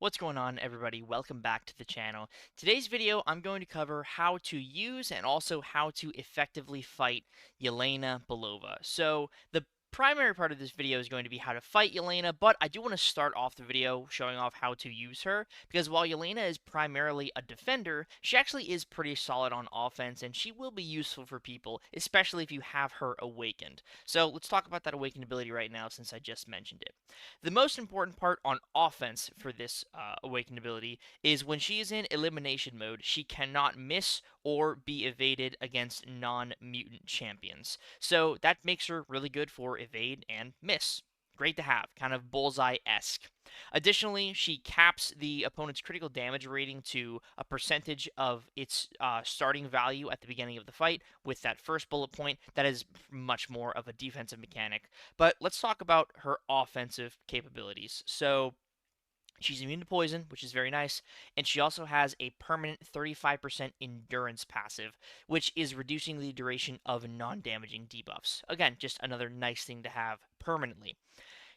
What's going on, everybody? Welcome back to the channel. Today's video, I'm going to cover how to use and also how to effectively fight Yelena Belova. So, the primary part of this video is going to be how to fight Yelena, but I do want to start off the video showing off how to use her, because while Yelena is primarily a defender, she actually is pretty solid on offense, and she will be useful for people, especially if you have her awakened. So, let's talk about that awakened ability right now since I just mentioned it. The most important part on offense for this awakened ability is when she is in elimination mode, she cannot miss or be evaded against non-mutant champions. So that makes her really good for evade and miss. Great to have, kind of bullseye-esque. Additionally, she caps the opponent's critical damage rating to a percentage of its starting value at the beginning of the fight with that first bullet point. That is much more of a defensive mechanic. But let's talk about her offensive capabilities. So, she's immune to poison, which is very nice, and she also has a permanent 35% endurance passive, which is reducing the duration of non-damaging debuffs. Again, just another nice thing to have permanently.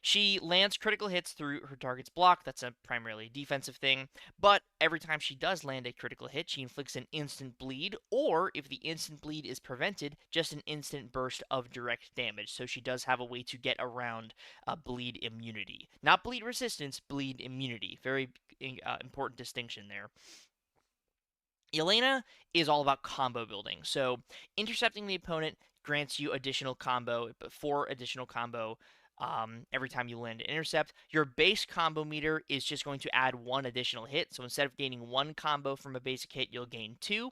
She lands critical hits through her target's block. That's a primarily defensive thing. But every time she does land a critical hit, she inflicts an instant bleed, or if the instant bleed is prevented, just an instant burst of direct damage. So she does have a way to get around bleed immunity. Not bleed resistance, bleed immunity. Very important distinction there. Yelena is all about combo building. So intercepting the opponent grants you additional combo, 4 additional combo every time you land an intercept. Your base combo meter is just going to add 1 additional hit. So instead of gaining 1 combo from a basic hit, you'll gain 2.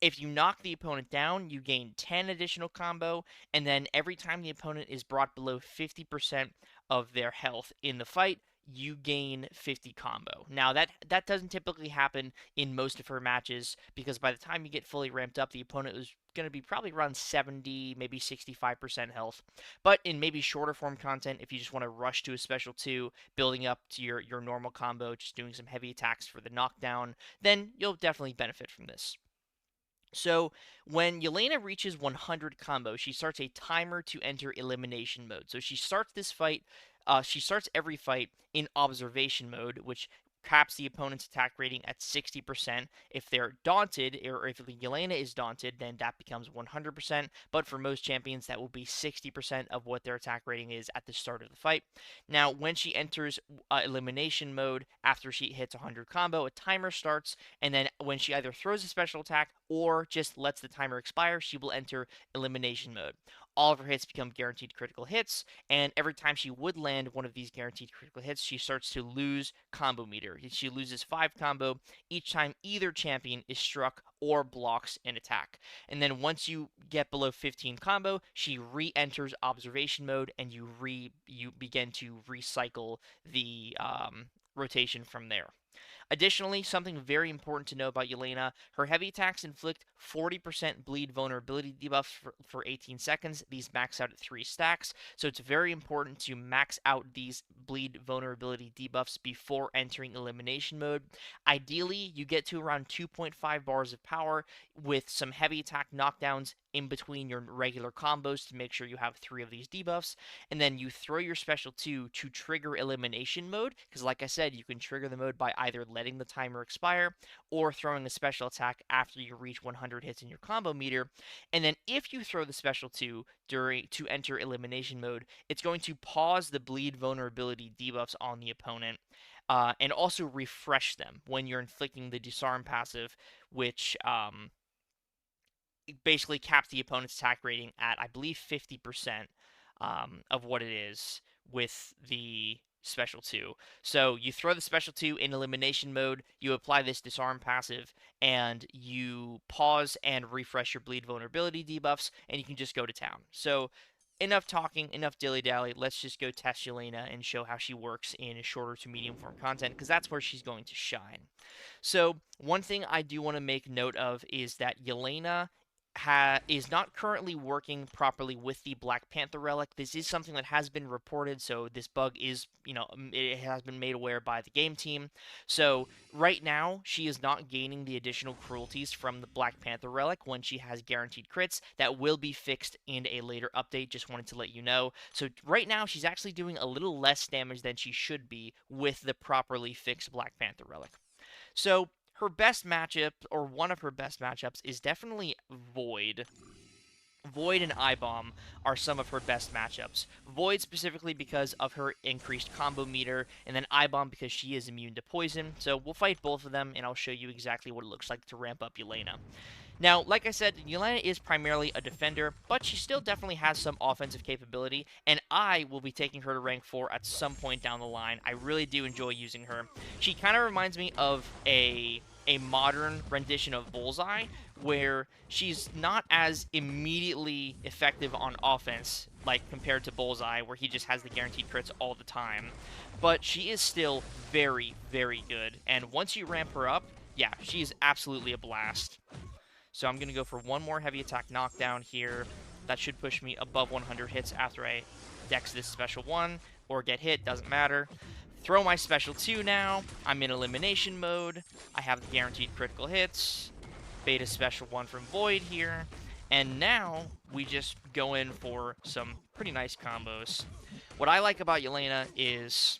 If you knock the opponent down, you gain 10 additional combo. And then every time the opponent is brought below 50% of their health in the fight, you gain 50 combo. Now that doesn't typically happen in most of her matches because by the time you get fully ramped up, the opponent is going to be probably around 70, maybe 65% health. But in maybe shorter form content, if you just want to rush to a special 2, building up to your normal combo, just doing some heavy attacks for the knockdown, then you'll definitely benefit from this. So, when Yelena reaches 100 combo, she starts a timer to enter elimination mode. So, she starts every fight in observation mode, which caps the opponent's attack rating at 60%. If they're daunted, or if Yelena is daunted, then that becomes 100%. But for most champions, that will be 60% of what their attack rating is at the start of the fight. Now, when she enters elimination mode, after she hits 100 combo, a timer starts, and then when she either throws a special attack or just lets the timer expire, she will enter elimination mode. All of her hits become guaranteed critical hits, and every time she would land one of these guaranteed critical hits, she starts to lose combo meter. She loses 5 combo each time either champion is struck or blocks an attack. And then once you get below 15 combo, she re-enters observation mode, and you begin to recycle the rotation from there. Additionally, something very important to know about Yelena, her heavy attacks inflict 40% bleed vulnerability debuffs for 18 seconds. These max out at 3 stacks, so it's very important to max out these bleed vulnerability debuffs before entering elimination mode. Ideally, you get to around 2.5 bars of power with some heavy attack knockdowns in between your regular combos to make sure you have 3 of these debuffs, and then you throw your special 2 to trigger elimination mode, because like I said, you can trigger the mode by either letting the timer expire or throwing a special attack after you reach 100 hits in your combo meter. And then if you throw the special 2 to enter elimination mode, it's going to pause the bleed vulnerability debuffs on the opponent, and also refresh them when you're inflicting the disarm passive, which basically caps the opponent's attack rating at, I believe, 50% of what it is with the special 2. So you throw the special 2 in elimination mode, you apply this disarm passive, and you pause and refresh your bleed vulnerability debuffs, and you can just go to town. So enough talking, enough dilly-dally. Let's just go test Yelena and show how she works in a shorter to medium form content, because that's where she's going to shine. So one thing I do want to make note of is that Yelena is not currently working properly with the Black Panther relic. This is something that has been reported, so this bug is, it has been made aware by the game team. So right now, she is not gaining the additional cruelties from the Black Panther relic when she has guaranteed crits. That will be fixed in a later update. Just wanted to let you know. So right now, she's actually doing a little less damage than she should be with the properly fixed Black Panther relic. So her best matchup, or one of her best matchups, is definitely Void. Void and I-Bomb are some of her best matchups. Void specifically because of her increased combo meter, and then I-Bomb because she is immune to poison. So we'll fight both of them, and I'll show you exactly what it looks like to ramp up Yelena. Now, like I said, Yelena is primarily a defender, but she still definitely has some offensive capability, and I will be taking her to rank 4 at some point down the line. I really do enjoy using her. She kind of reminds me of a modern rendition of Bullseye, where she's not as immediately effective on offense, like compared to Bullseye, where he just has the guaranteed crits all the time. But she is still very, very good, and once you ramp her up, yeah, she's absolutely a blast. So I'm going to go for one more heavy attack knockdown here. That should push me above 100 hits after I dex this special 1, or get hit, doesn't matter. Throw my special 2 now. I'm in elimination mode. I have the guaranteed critical hits. Beta special 1 from Void here. And now we just go in for some pretty nice combos. What I like about Yelena is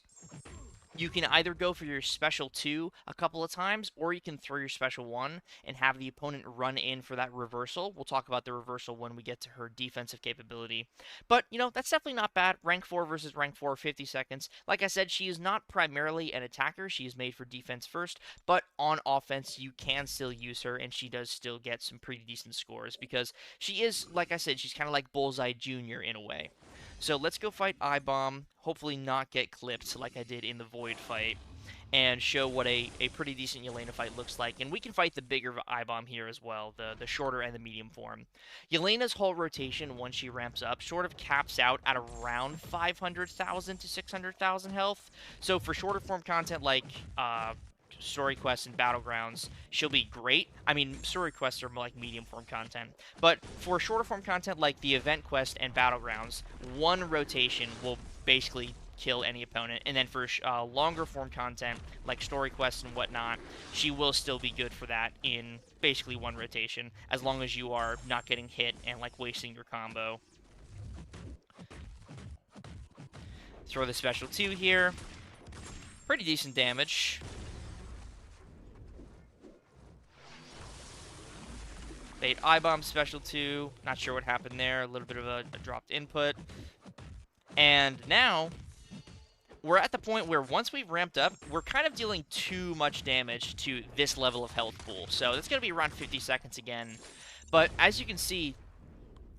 you can either go for your special 2 a couple of times, or you can throw your special 1 and have the opponent run in for that reversal. We'll talk about the reversal when we get to her defensive capability. But, that's definitely not bad. Rank 4 versus rank 4, 50 seconds. Like I said, she is not primarily an attacker. She is made for defense first, but on offense, you can still use her, and she does still get some pretty decent scores, because she is, like I said, she's kind of like Bullseye Jr. in a way. So let's go fight I-Bomb, hopefully not get clipped like I did in the Void fight, and show what a pretty decent Yelena fight looks like. And we can fight the bigger I-Bomb here as well, the shorter and the medium form. Yelena's whole rotation, once she ramps up, sort of caps out at around 500,000 to 600,000 health. So for shorter form content like story quests and battlegrounds, she'll be great. I mean, story quests are more like medium form content, but for shorter form content like the event quest and battlegrounds, one rotation will basically kill any opponent. And then for longer form content like story quests and whatnot, she will still be good for that in basically one rotation, as long as you are not getting hit and like wasting your combo. Throw the special 2 here. Pretty decent damage. Bait I-Bomb special 2. Not sure what happened there. A little bit of a dropped input. And now, we're at the point where once we've ramped up, we're kind of dealing too much damage to this level of health pool. So it's going to be around 50 seconds again. But as you can see,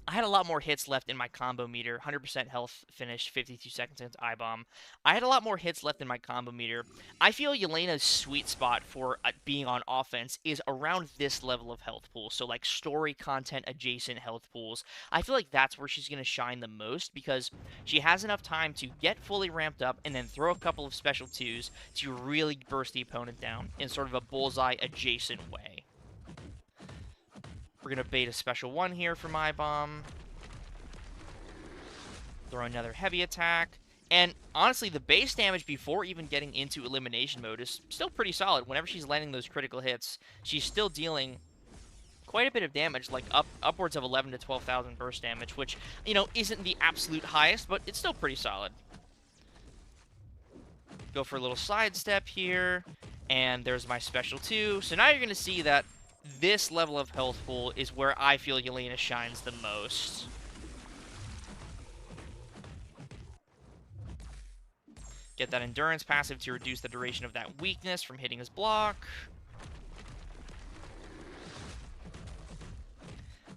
I had a lot more hits left in my combo meter. 100% health finished, 52 seconds against I-Bomb. I had a lot more hits left in my combo meter. I feel Yelena's sweet spot for being on offense is around this level of health pool. So like story content adjacent health pools. I feel like that's where she's going to shine the most, because she has enough time to get fully ramped up and then throw a couple of special 2s to really burst the opponent down in sort of a bullseye adjacent way. We're going to bait a special 1 here for my bomb. Throw another heavy attack. And honestly, the base damage before even getting into elimination mode is still pretty solid. Whenever she's landing those critical hits, she's still dealing quite a bit of damage, like upwards of 11 to 12,000 burst damage, which, isn't the absolute highest, but it's still pretty solid. Go for a little sidestep here, and there's my special 2. So now you're going to see that this level of health pool is where I feel Yelena shines the most. Get that endurance passive to reduce the duration of that weakness from hitting his block.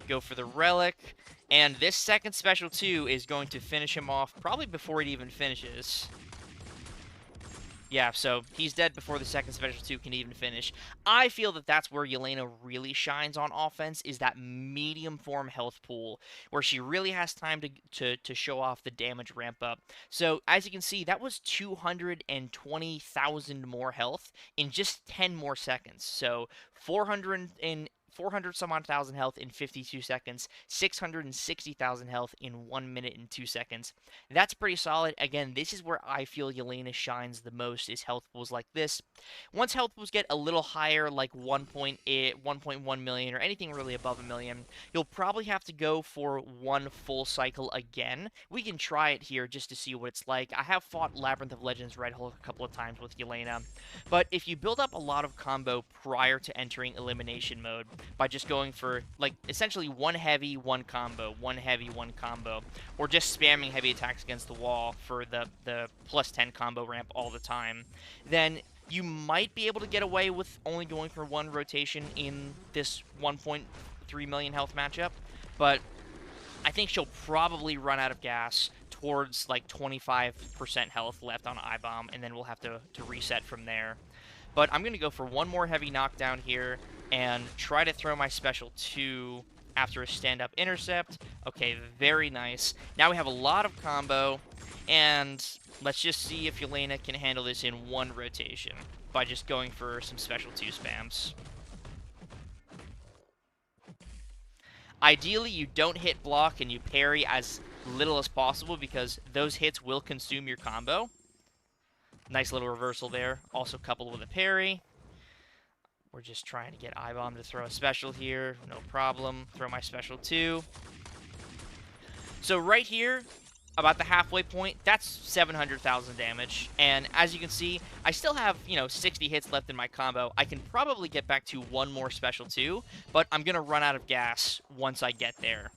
Go for the relic. And this second special 2 is going to finish him off probably before it even finishes. Yeah, so he's dead before the second special 2 can even finish. I feel that that's where Yelena really shines on offense, is that medium form health pool, where she really has time to show off the damage ramp up. So, as you can see, that was 220,000 more health in just 10 more seconds. So, 400 some odd thousand health in 52 seconds, 660,000 health in 1 minute and 2 seconds. That's pretty solid. Again, this is where I feel Yelena shines the most, is health pools like this. Once health pools get a little higher, like 1.8, 1.1 million, or anything really above a million, you'll probably have to go for one full cycle again. We can try it here just to see what it's like. I have fought Labyrinth of Legends Red Hulk a couple of times with Yelena, but if you build up a lot of combo prior to entering elimination mode by just going for, like, essentially one heavy, one combo, one heavy, one combo, or just spamming heavy attacks against the wall for the plus 10 combo ramp all the time, then you might be able to get away with only going for one rotation in this 1.3 million health matchup, but I think she'll probably run out of gas towards like 25% health left on I-Bomb, and then we'll have to reset from there. But I'm going to go for one more heavy knockdown here and try to throw my special 2 after a stand-up intercept. Okay, very nice. Now we have a lot of combo, and let's just see if Yelena can handle this in one rotation by just going for some special 2 spams. Ideally, you don't hit block and you parry as little as possible because those hits will consume your combo. Nice little reversal there, also coupled with a parry. We're just trying to get I-Bomb to throw a special here, no problem. Throw my special 2. So right here, about the halfway point, that's 700,000 damage. And as you can see, I still have, 60 hits left in my combo. I can probably get back to one more special 2, but I'm going to run out of gas once I get there.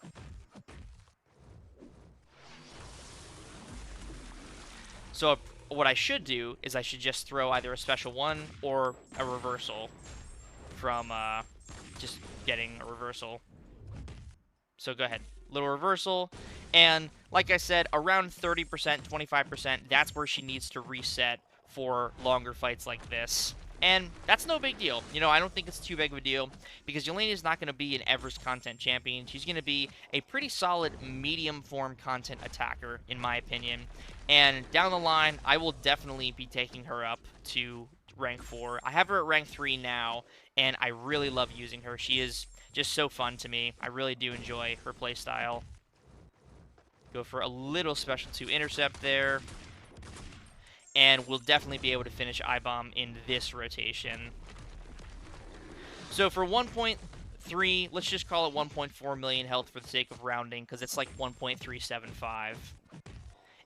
So what I should do is I should just throw either a special 1 or a reversal from just getting a reversal. So go ahead. Little reversal. And like I said, around 30%, 25%, that's where she needs to reset for longer fights like this. And that's no big deal. I don't think it's too big of a deal because Yelena is not going to be an Everest content champion. She's going to be a pretty solid medium form content attacker, in my opinion. And down the line, I will definitely be taking her up to rank 4. I have her at rank 3 now, and I really love using her. She is just so fun to me. I really do enjoy her playstyle. Go for a little special 2 intercept there. And we'll definitely be able to finish I-Bomb in this rotation. So for 1.3, let's just call it 1.4 million health for the sake of rounding, because it's like 1.375.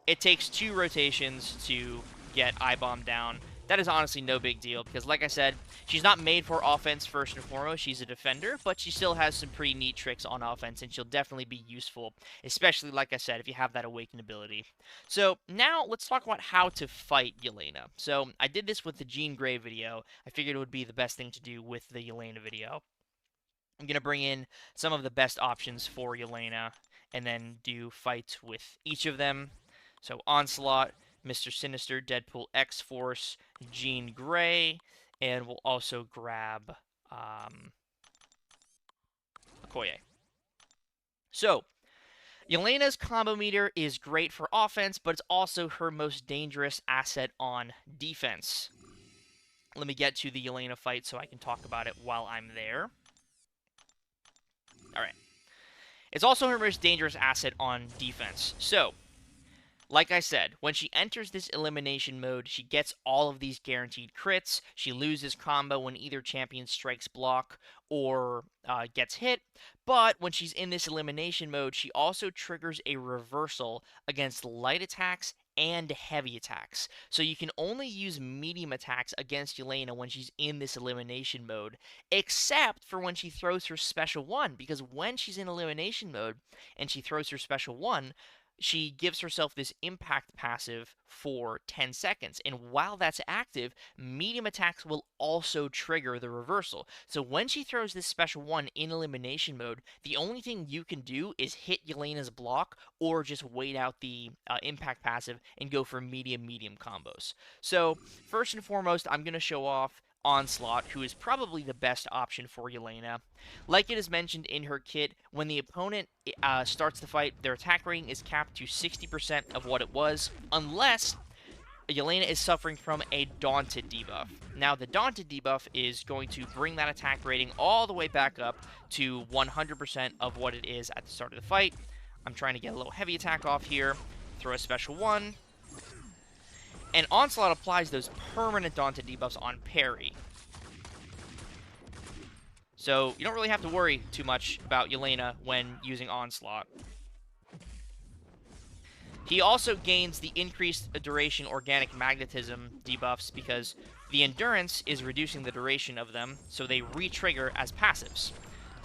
It takes 2 rotations to get I-Bomb down. That is honestly no big deal, because like I said, she's not made for offense first and foremost. She's a defender, but she still has some pretty neat tricks on offense, and she'll definitely be useful, especially, like I said, if you have that Awaken ability. So now let's talk about how to fight Yelena. So I did this with the Jean Grey video. I figured it would be the best thing to do with the Yelena video. I'm going to bring in some of the best options for Yelena, and then do fights with each of them. So Onslaught, Mr. Sinister, Deadpool X Force, Jean Grey, and we'll also grab Okoye. So, Yelena's combo meter is great for offense, but it's also her most dangerous asset on defense. Let me get to the Yelena fight so I can talk about it while I'm there. Alright. It's also her most dangerous asset on defense. So, like I said, when she enters this elimination mode, she gets all of these guaranteed crits. She loses combo when either champion strikes block or gets hit. But when she's in this elimination mode, she also triggers a reversal against light attacks and heavy attacks. So you can only use medium attacks against Yelena when she's in this elimination mode, except for when she throws her special 1, because when she's in elimination mode and she throws her special 1, she gives herself this impact passive for 10 seconds. And while that's active, medium attacks will also trigger the reversal. So when she throws this special 1 in elimination mode, the only thing you can do is hit Yelena's block or just wait out the impact passive and go for medium combos. So first and foremost, I'm going to show off Onslaught, who is probably the best option for Yelena. Like it is mentioned in her kit, when the opponent starts the fight, their attack rating is capped to 60% of what it was, unless Yelena is suffering from a Daunted debuff. Now, the Daunted debuff is going to bring that attack rating all the way back up to 100% of what it is at the start of the fight. I'm trying to get a little heavy attack off here. Throw a special one. And Onslaught applies those permanent Daunted debuffs on parry. So you don't really have to worry too much about Yelena when using Onslaught. He also gains the increased duration organic magnetism debuffs because the endurance is reducing the duration of them, so they re-trigger as passives.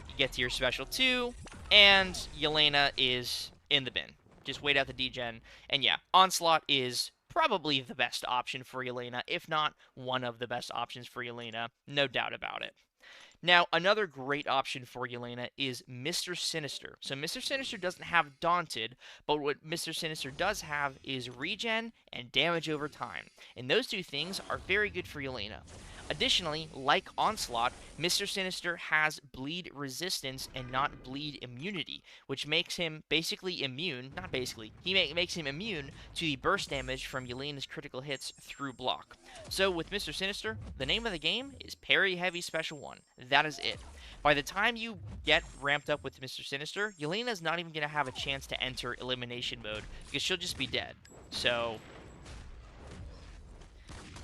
You get to your special 2, and Yelena is in the bin. Just wait out the degen, and yeah, Onslaught is probably the best option for Yelena, if not one of the best options for Yelena, no doubt about it. Now, another great option for Yelena is Mr. Sinister. So Mr. Sinister doesn't have Daunted, but what Mr. Sinister does have is regen and damage over time. And those two things are very good for Yelena. Additionally, like Onslaught, Mr. Sinister has bleed resistance and not bleed immunity, which makes him basically immune, not basically, makes him immune to the burst damage from Yelena's critical hits through block. So with Mr. Sinister, the name of the game is Parry Heavy Special 1. That is it. By the time you get ramped up with Mr. Sinister, Yelena's not even going to have a chance to enter elimination mode, because she'll just be dead. So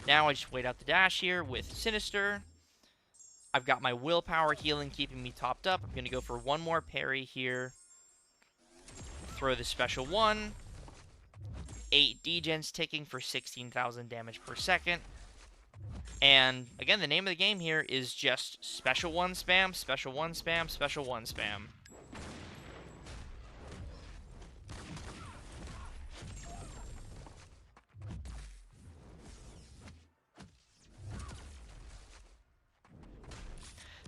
now I just wait out the dash here with Sinister. I've got my willpower healing keeping me topped up. I'm going to go for one more parry here. Throw the special 1. 8 degens ticking for 16,000 damage per second. And again, the name of the game here is just special 1 spam, special 1 spam, special 1 spam.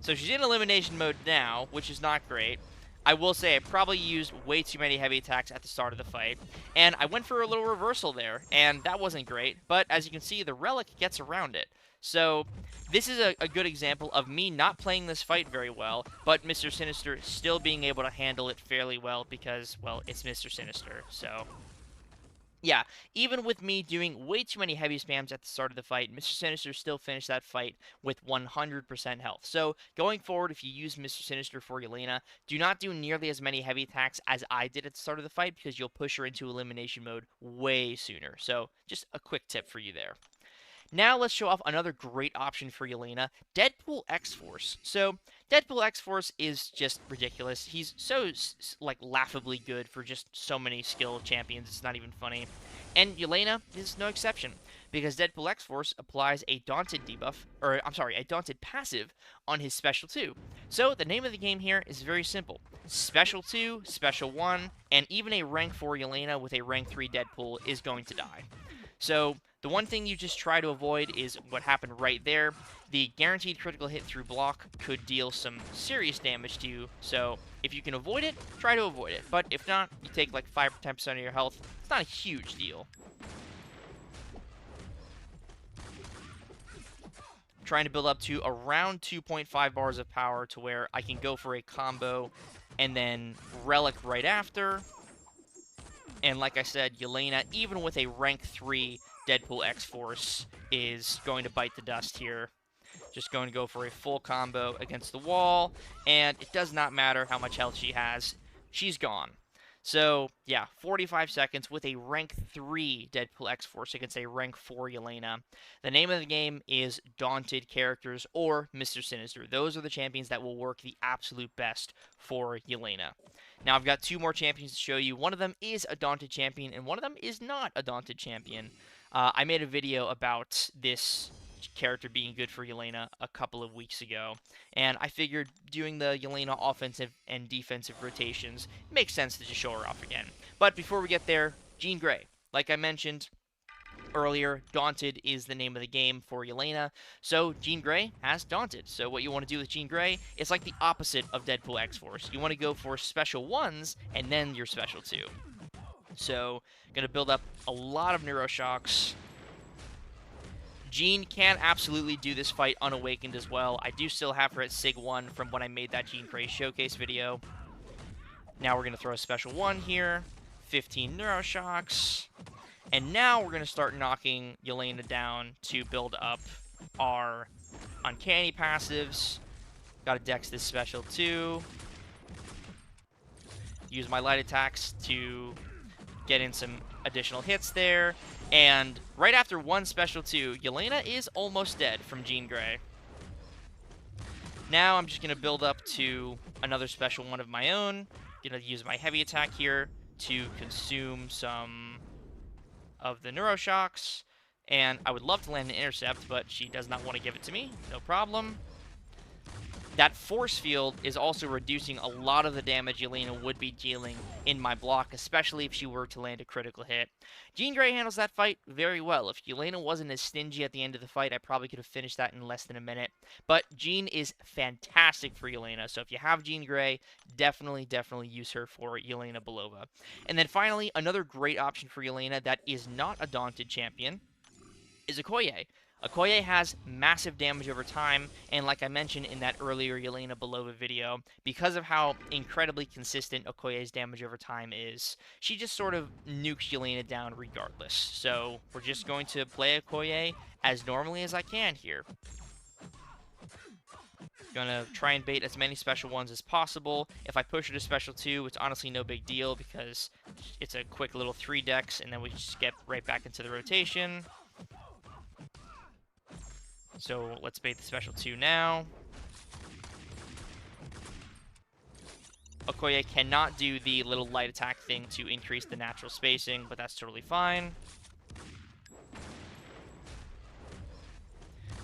So she's in elimination mode now, which is not great. I will say I probably used way too many heavy attacks at the start of the fight, and I went for a little reversal there, and that wasn't great, but as you can see, the relic gets around it. So this is a good example of me not playing this fight very well, but Mr. Sinister still being able to handle it fairly well because, well, it's Mr. Sinister, so yeah, even with me doing way too many heavy spams at the start of the fight, Mr. Sinister still finished that fight with 100% health. So, going forward, if you use Mr. Sinister for Yelena, do not do nearly as many heavy attacks as I did at the start of the fight, because you'll push her into elimination mode way sooner. So, just a quick tip for you there. Now let's show off another great option for Yelena, Deadpool X Force. So, Deadpool X Force is just ridiculous. He's so, like, laughably good for just so many skill champions, it's not even funny. And Yelena is no exception, because Deadpool X Force applies a Daunted debuff, or, I'm sorry, a Daunted passive on his Special 2. So, the name of the game here is very simple. Special 2, Special 1, and even a Rank 4 Yelena with a Rank 3 Deadpool is going to die. So, the one thing you just try to avoid is what happened right there. The guaranteed critical hit through block could deal some serious damage to you, so if you can avoid it, try to avoid it. But if not, you take like 5 or 10% of your health. It's not a huge deal. Trying to build up to around 2.5 bars of power to where I can go for a combo and then relic right after. And like I said, Yelena, even with a rank 3 Deadpool X Force, is going to bite the dust here. Just going to go for a full combo against the wall, and it does not matter how much health she has. She's gone. So, yeah, 45 seconds with a rank 3 Deadpool X Force against a rank 4 Yelena. The name of the game is Daunted characters or Mr. Sinister. Those are the champions that will work the absolute best for Yelena. Now, I've got 2 more champions to show you. One of them is a Daunted champion, and one of them is not a Daunted champion. I made a video about this character being good for Yelena a couple of weeks ago, and I figured doing the Yelena offensive and defensive rotations makes sense to just show her off again. But before we get there, Jean Grey. Like I mentioned earlier, Daunted is the name of the game for Yelena, so Jean Grey has Daunted. So what you want to do with Jean Grey is like the opposite of Deadpool X Force. You want to go for special 1s and then your special 2. So, going to build up a lot of Neuroshocks. Jean can absolutely do this fight unawakened as well. I do still have her at Sig 1 from when I made that Jean Grey showcase video. Now we're going to throw a special 1 here. 15 Neuroshocks. And now we're going to start knocking Yelena down to build up our uncanny passives. Gotta dex this special too. Use my light attacks to get in some additional hits there. And right after one special two, Yelena is almost dead from Jean Grey. Now I'm just going to build up to another special one of my own. Going to use my heavy attack here to consume some of the Neuroshocks. And I would love to land an intercept, but she does not want to give it to me. No problem. That force field is also reducing a lot of the damage Yelena would be dealing in my block, especially if she were to land a critical hit. Jean Grey handles that fight very well. If Yelena wasn't as stingy at the end of the fight, I probably could have finished that in less than a minute. But Jean is fantastic for Yelena, so if you have Jean Grey, definitely use her for Yelena Belova. And then finally, another great option for Yelena that is not a daunted champion is Okoye. Okoye has massive damage over time, and like I mentioned in that earlier Yelena Belova video, because of how incredibly consistent Okoye's damage over time is, she just sort of nukes Yelena down regardless. So we're just going to play Okoye as normally as I can here. Gonna try and bait as many special ones as possible. If I push her to special 2, it's honestly no big deal because it's a quick little 3 dex, and then we just get right back into the rotation. So let's bait the special 2 now. Okoye cannot do the little light attack thing to increase the natural spacing, but that's totally fine.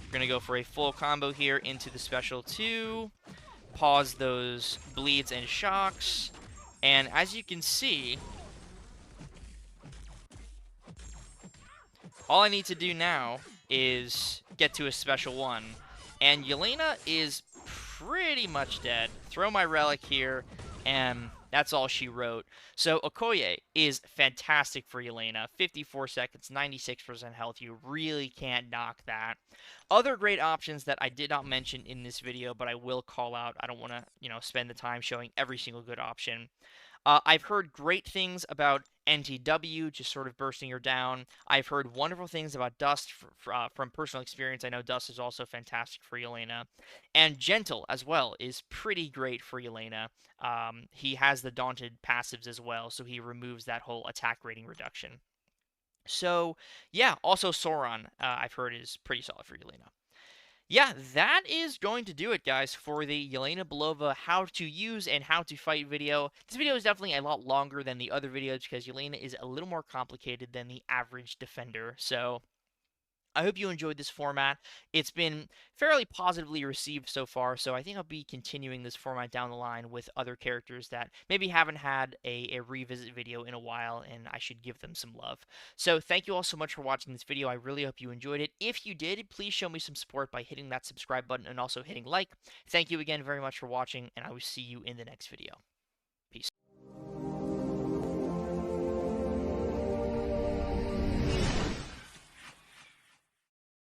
We're going to go for a full combo here into the special 2. Pause those bleeds and shocks. And as you can see, all I need to do now is get to a special 1. And Yelena is pretty much dead. Throw my relic here, and that's all she wrote. So Okoye is fantastic for Yelena. 54 seconds, 96% health. You really can't knock that. Other great options that I did not mention in this video, but I will call out. I don't want to, spend the time showing every single good option. I've heard great things about NTW, just sort of bursting her down. I've heard wonderful things about Dust from personal experience. I know Dust is also fantastic for Yelena. And Gentle, as well, is pretty great for Yelena. He has the Daunted passives as well, so he removes that whole attack rating reduction. So, yeah, also Sauron, I've heard, is pretty solid for Yelena. Yeah, that is going to do it, guys, for the Yelena Belova how to use and how to fight video. This video is definitely a lot longer than the other videos because Yelena is a little more complicated than the average defender. So I hope you enjoyed this format. It's been fairly positively received so far, so I think I'll be continuing this format down the line with other characters that maybe haven't had a revisit video in a while, and I should give them some love. So thank you all so much for watching this video. I really hope you enjoyed it. If you did, please show me some support by hitting that subscribe button and also hitting like. Thank you again very much for watching, and I will see you in the next video.